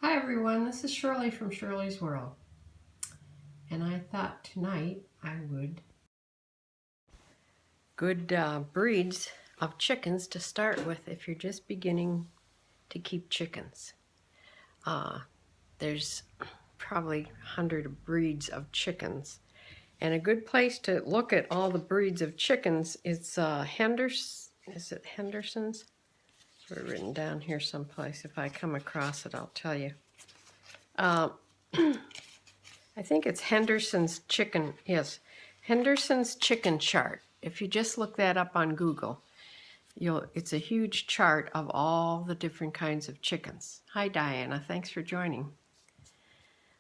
Hi everyone, this is Shirley from Shirley's World, and I thought tonight I would good breeds of chickens to start with if you're just beginning to keep chickens. There's probably 100 breeds of chickens, and a good place to look at all the breeds of chickens is Henderson's? It's written down here someplace. If I come across it, I'll tell you. I think it's Henderson's Chicken, yes, Henderson's Chicken Chart. If you just look that up on Google, it's a huge chart of all the different kinds of chickens. Hi Diana, thanks for joining.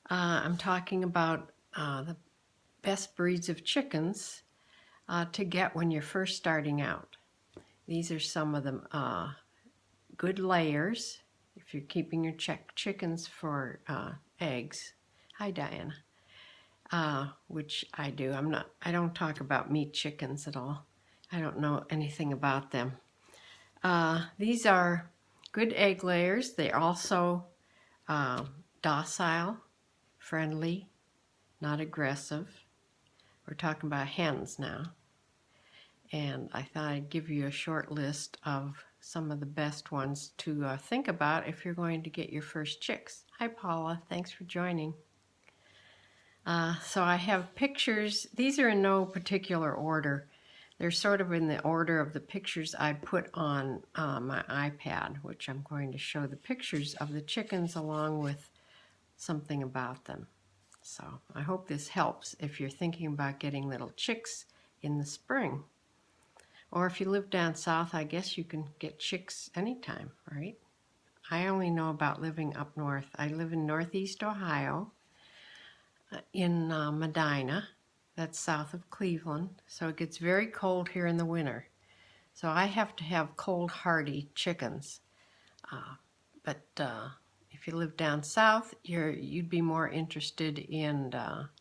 I'm talking about the best breeds of chickens to get when you're first starting out. These are some of the good layers if you're keeping your chickens for eggs. Hi Diana. Which I do. I don't talk about meat chickens at all. I don't know anything about them. These are good egg layers. They're also docile, friendly, not aggressive. We're talking about hens now. And I thought I'd give you a short list of some of the best ones to think about if you're going to get your first chicks. Hi Paula, thanks for joining. So I have pictures. These are in no particular order. They're sort of in the order of the pictures I put on my iPad, which I'm going to show the pictures of the chickens along with something about them. So I hope this helps if you're thinking about getting little chicks in the spring. Or if you live down south, I guess you can get chicks anytime, right? I only know about living up north. I live in Northeast Ohio, in Medina, that's south of Cleveland, so it gets very cold here in the winter. So I have to have cold hardy chickens. But if you live down south, you'd be more interested in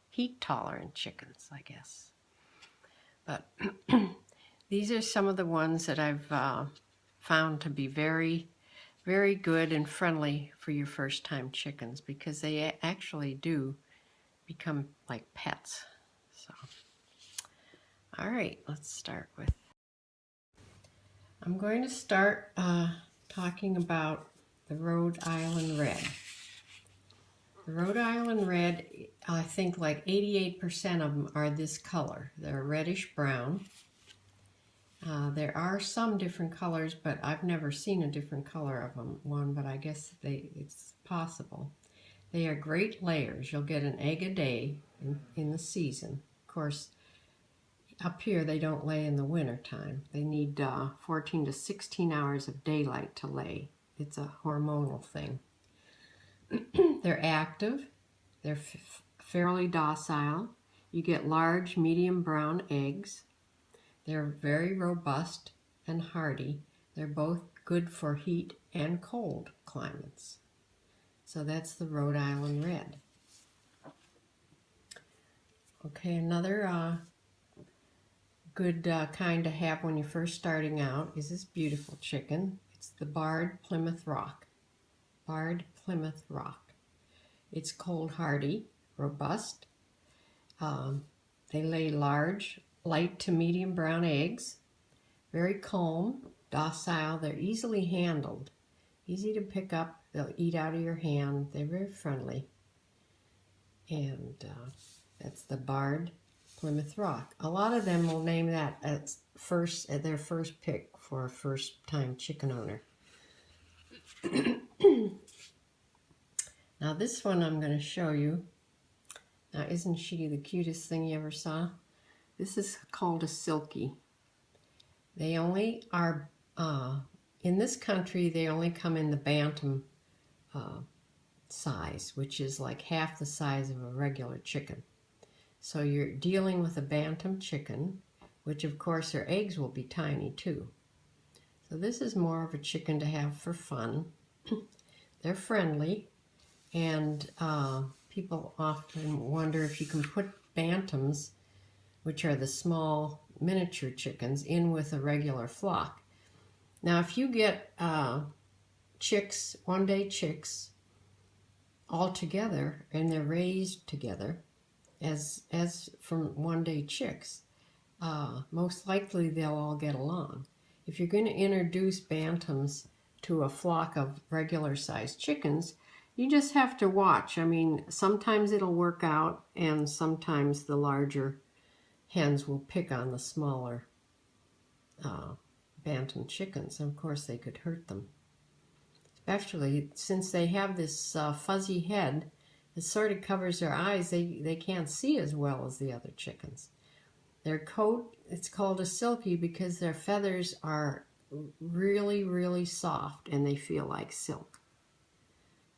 heat tolerant chickens, I guess. But these are some of the ones that I've found to be very, very good and friendly for your first time chickens, because they actually do become like pets. So, all right, let's start with. I'm going to start talking about the Rhode Island Red. The Rhode Island Red, I think like 88% of them are this color. They're reddish brown. There are some different colors, but I've never seen a different color of one, but I guess it's possible. They are great layers. You'll get an egg a day in the season. Of course, up here they don't lay in the winter time. They need 14 to 16 hours of daylight to lay. It's a hormonal thing. They're active. They're fairly docile. You get large, medium brown eggs. They're very robust and hardy. They're both good for heat and cold climates. So that's the Rhode Island Red. Okay, another good kind to have when you're first starting out is this beautiful chicken. It's the Barred Plymouth Rock. Barred Plymouth Rock. It's cold hardy, robust. They lay large, light to medium brown eggs. Very calm, docile. They're easily handled. Easy to pick up. They'll eat out of your hand. They're very friendly. And that's the Barred Plymouth Rock. A lot of them will name that as their first pick for a first-time chicken owner. Now this one I'm going to show you. Now isn't she the cutest thing you ever saw? This is called a silkie. They only are, in this country, they only come in the bantam size, which is like half the size of a regular chicken. So you're dealing with a bantam chicken, which of course their eggs will be tiny too. So this is more of a chicken to have for fun. They're friendly, and people often wonder if you can put bantams, which are the small miniature chickens, in with a regular flock. Now if you get chicks, one-day chicks, all together, and they're raised together as from one-day chicks, most likely they'll all get along. If you're going to introduce bantams to a flock of regular-sized chickens, you just have to watch. I mean, sometimes it'll work out, and sometimes the larger hens will pick on the smaller bantam chickens, and of course they could hurt them. Especially since they have this fuzzy head that sort of covers their eyes, they can't see as well as the other chickens. Their coat, it's called a silky because their feathers are really, really soft and they feel like silk.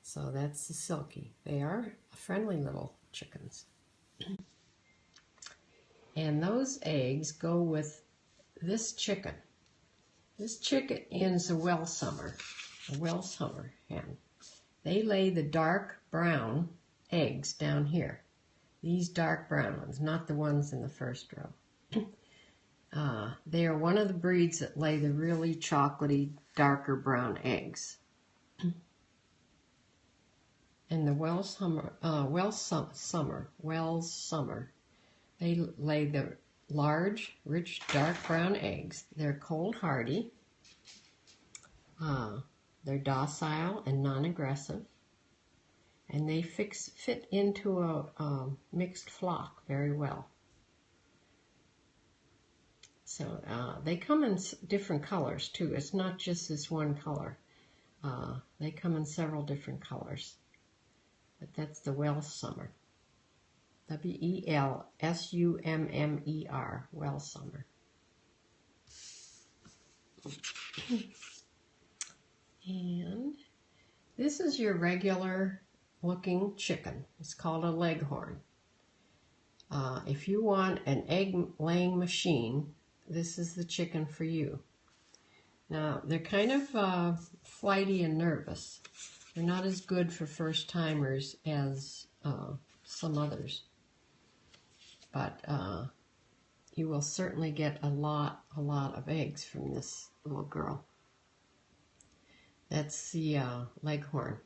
So that's the silky. They are friendly little chickens. And those eggs go with this chicken. This chicken is a Welsummer hen. They lay the dark brown eggs down here. These dark brown ones, not the ones in the first row. They are one of the breeds that lay the really chocolatey, darker brown eggs. And the Welsummer, they lay the large, rich, dark brown eggs. They're cold hardy. They're docile and non-aggressive. And they fit into a mixed flock very well. So they come in different colors too. It's not just this one color. They come in several different colors. But that's the Welsummer. W-E-L-S-U-M-M-E-R, Welsummer. And this is your regular looking chicken. It's called a leghorn. If you want an egg laying machine, this is the chicken for you. Now, they're kind of flighty and nervous. They're not as good for first timers as some others. But you will certainly get a lot of eggs from this little girl. That's the leghorn.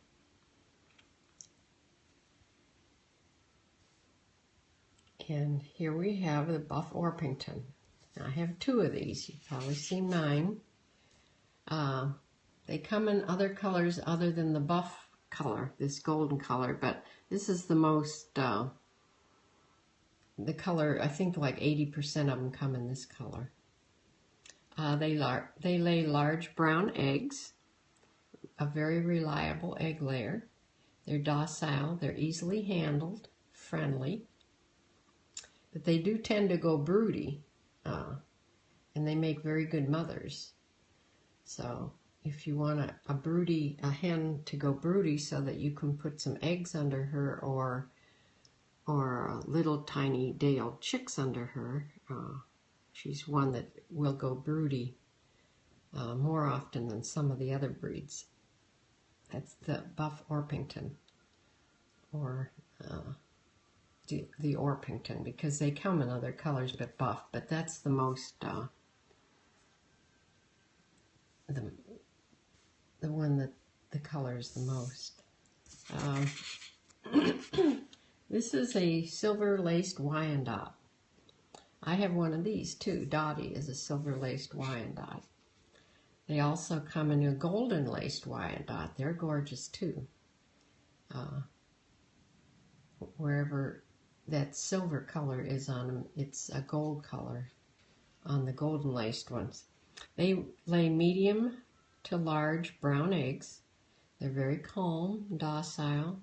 And here we have the Buff Orpington. Now, I have two of these. You've probably seen mine. They come in other colors other than the buff color, this golden color, but this is the most, the color, I think like 80% of them come in this color. They lay large brown eggs, a very reliable egg layer. They're docile, they're easily handled, friendly, but they do tend to go broody, and they make very good mothers. So if you want a hen to go broody so that you can put some eggs under her or little tiny day-old chicks under her, she's one that will go broody more often than some of the other breeds. That's the Buff Orpington, or the Orpington, because they come in other colors but buff, but that's the most, the one that the colors the most. This is a silver laced Wyandotte. I have one of these too. Dottie is a silver laced Wyandotte. They also come in a golden laced Wyandotte. They're gorgeous too. Wherever that silver color is on them, it's a gold color on the golden laced ones. They lay medium to large brown eggs. They're very calm, docile.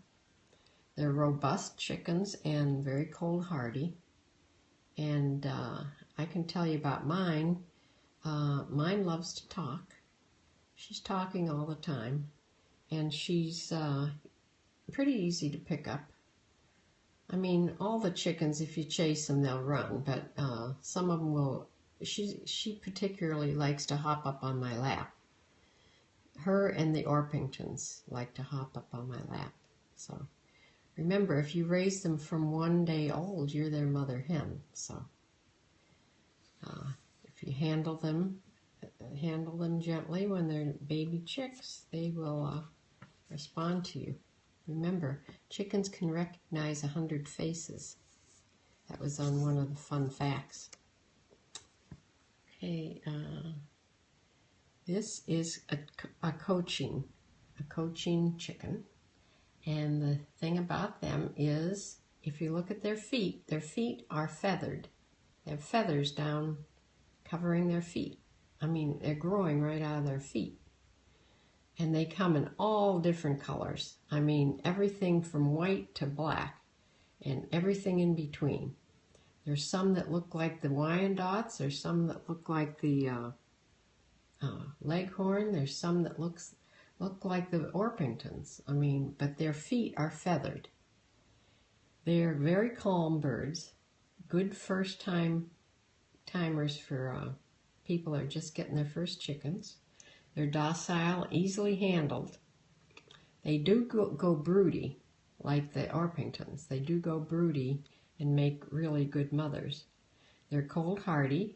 They're robust chickens and very cold hardy. And I can tell you about mine. Mine loves to talk. She's talking all the time, and she's pretty easy to pick up. I mean, all the chickens, if you chase them, they'll run, but some of them will. She particularly likes to hop up on my lap. Her and the Orpingtons like to hop up on my lap. So remember, if you raise them from 1 day old, you're their mother hen. So if you handle them gently when they're baby chicks, they will respond to you. Remember, chickens can recognize 100 faces. That was on one of the fun facts. Okay, this is a coaching chicken. And the thing about them is, if you look at their feet are feathered. They have feathers down covering their feet. I mean, they're growing right out of their feet. And they come in all different colors. I mean, everything from white to black and everything in between. There's some that look like the Wyandottes. There's some that look like the Leghorn. There's some that look like the Orpingtons. I mean, but their feet are feathered. They're very calm birds. Good first timers for people that are just getting their first chickens. They're docile, easily handled. They do go broody, like the Orpingtons. They do go broody and make really good mothers. They're cold hardy.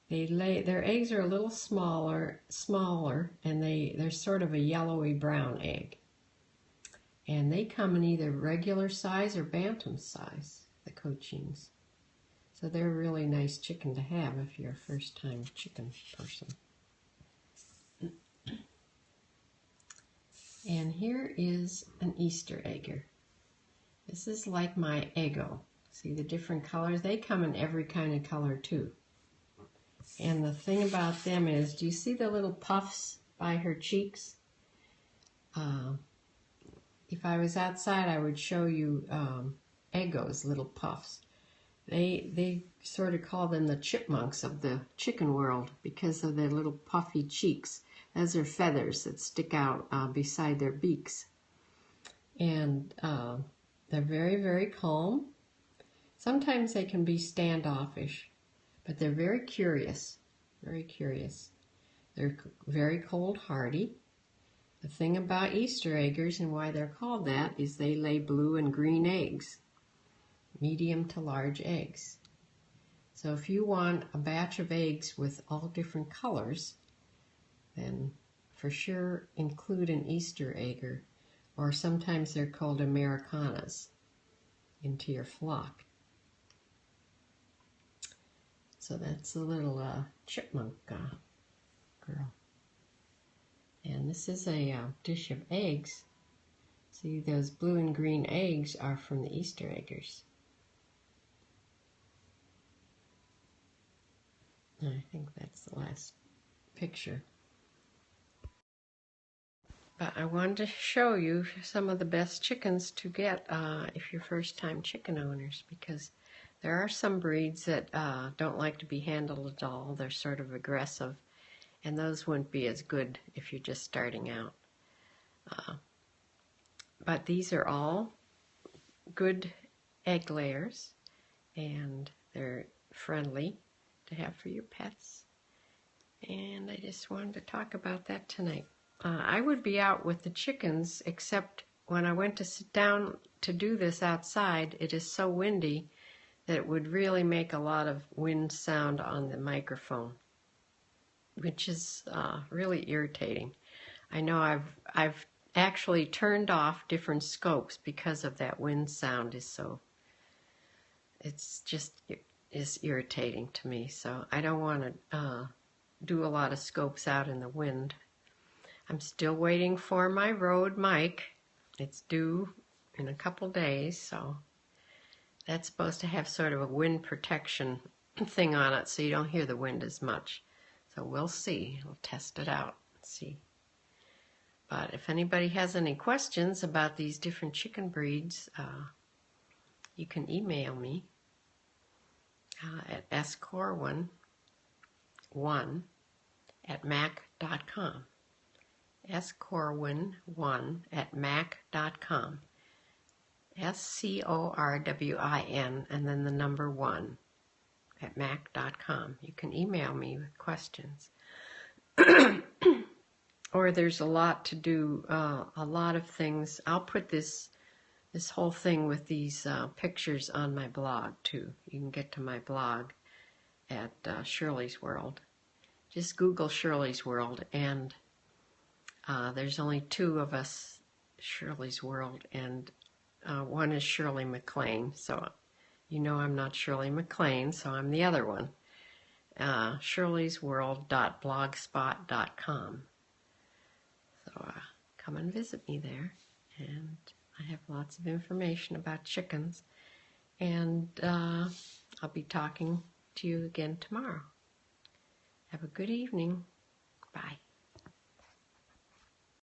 Their eggs are a little smaller, and they're sort of a yellowy brown egg. And they come in either regular size or bantam size, the cochins. So they're a really nice chicken to have if you're a first-time chicken person. And here is an Easter egger. This is like my Eggo. See the different colors? They come in every kind of color too. And the thing about them is, do you see the little puffs by her cheeks? If I was outside, I would show you Eggo's little puffs. They sort of call them the chipmunks of the chicken world because of their little puffy cheeks. Those are feathers that stick out beside their beaks. And they're very, very calm. Sometimes they can be standoffish, but they're very curious, very curious. They're very cold hardy. The thing about Easter eggers and why they're called that is they lay blue and green eggs, medium to large eggs. So if you want a batch of eggs with all different colors, then for sure include an Easter egger, or sometimes they're called Americanas, into your flock. So that's a little chipmunk girl. And this is a dish of eggs. See, those blue and green eggs are from the Easter eggers. I think that's the last picture. But I wanted to show you some of the best chickens to get if you're first-time chicken owners, because there are some breeds that don't like to be handled at all. They're sort of aggressive, and those wouldn't be as good if you're just starting out. But these are all good egg layers, and they're friendly to have for your pets. And I just wanted to talk about that tonight. I would be out with the chickens, except when I went to sit down to do this outside, it is so windy that it would really make a lot of wind sound on the microphone, which is really irritating. I know I've actually turned off different scopes because of that wind sound. It's just irritating to me. So I don't want to do a lot of scopes out in the wind. I'm still waiting for my Rode mic. It's due in a couple days, so that's supposed to have sort of a wind protection thing on it so you don't hear the wind as much. So we'll see. We'll test it out and see. But if anybody has any questions about these different chicken breeds, you can email me at scorwin1@mac.com. scorwin1@mac.com. SCORWIN and then the number 1@mac.com. You can email me with questions. Or there's a lot to do, a lot of things. I'll put this whole thing with these pictures on my blog too. You can get to my blog at Shirley's World. Just Google Shirley's World, and there's only 2 of us Shirley's World, and one is Shirley McLean. So you know I'm not Shirley McLean, so I'm the other one. shirleysworld.blogspot.com. So come and visit me there, and I have lots of information about chickens, and I'll be talking to you again tomorrow. Have a good evening.